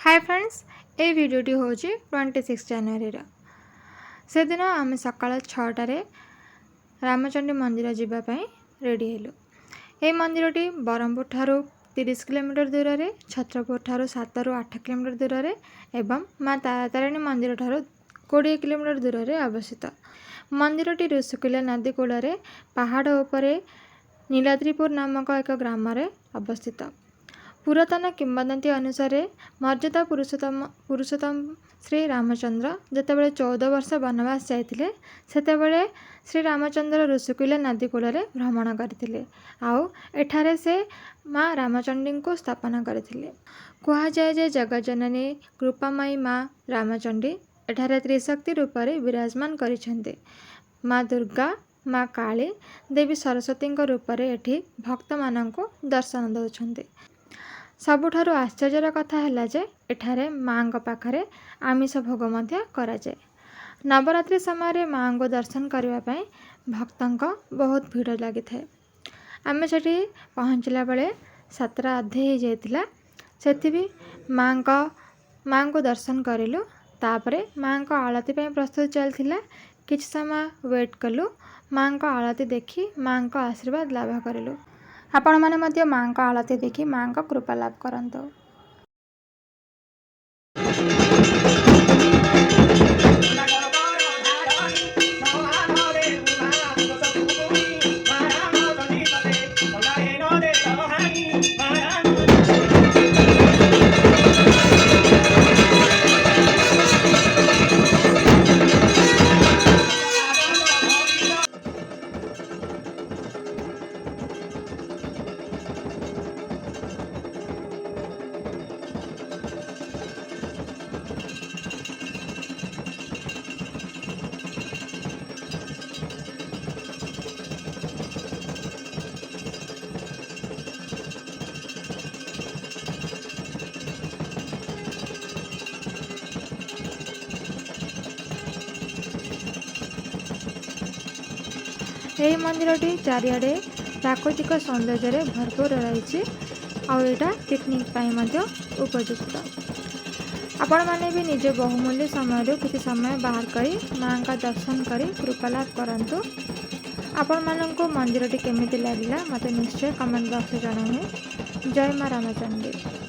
Hi friends, ये भिडियोटी हूँ 26 जनवरी से दिन आम सका 6टारे रामचंडी मंदिर जावाई रेडी हेलु। ये मंदिरटी ब्रह्मपुर ठारू 30 किलोमीटर दूर रे, छत्रपुर ठारू 7 ରୁ 8 किलोमीटर दूर रे एवं माँ तारातारिणी मंदिर ठारू 20 किलोमीटर दूर रे अवस्थित। मंदिरटी ऋषिकुल्या नदी कूल पहाड़ उपरे नीलाद्रिपुर नामक एक ग्राम अवस्थित। पुरातन किंवदंती अनुसार मर्यादा पुरुषोत्तम श्री रामचंद्र जितेबाला 14 वर्ष वनवास जाते सेतेबेले श्री रामचंद्र ऋषिकुल्या नदी कूल भ्रमण करते एठारे से माँ रामचंडी को स्थापना करते। कहुए जे जगज्जननी कृपामयी माँ रामचंडी एठारे त्रिशक्ति रूप में विराजमान करिसेंते। माँ दुर्गा, माँ काली, देवी सरस्वती रूप में एठी भक्त मानक दर्शन दौरान। सबुठारु आश्चर्यर कथा है जे एठारे माँ पाखरे आमिष भोग मध्य कराए। नवरात्रि समय माँ को दर्शन करने भक्तों बहुत भीड़ लगी था। आम से पहुँचला बेले 7 अधे हो जाता से भी माँ को दर्शन करूँ। तापरे माँ को आलती प्रस्तुत चलता। किछ समय वेट कलु, माँ को आलती देखी माँ को आशीर्वाद लाभ करूँ। आपण माने मध्य माँ को आलती देखी माँ को कृपा लाभ करंतु। यही मंदिरटी चारिआडे प्राकृतिक सौंदर्य भरपूर रही आईटा पिकनिक उपयुक्त। आपण मैंने भी निजे बहुमूल्य समय किसी समय बाहर कर माँ का दर्शन कर कृपा लाभ करंतु। आपण मानक मंदिरटी केमिति लागला मते निश्चय कमेंट बॉक्स में जणावे। जय माँ रामचंडी।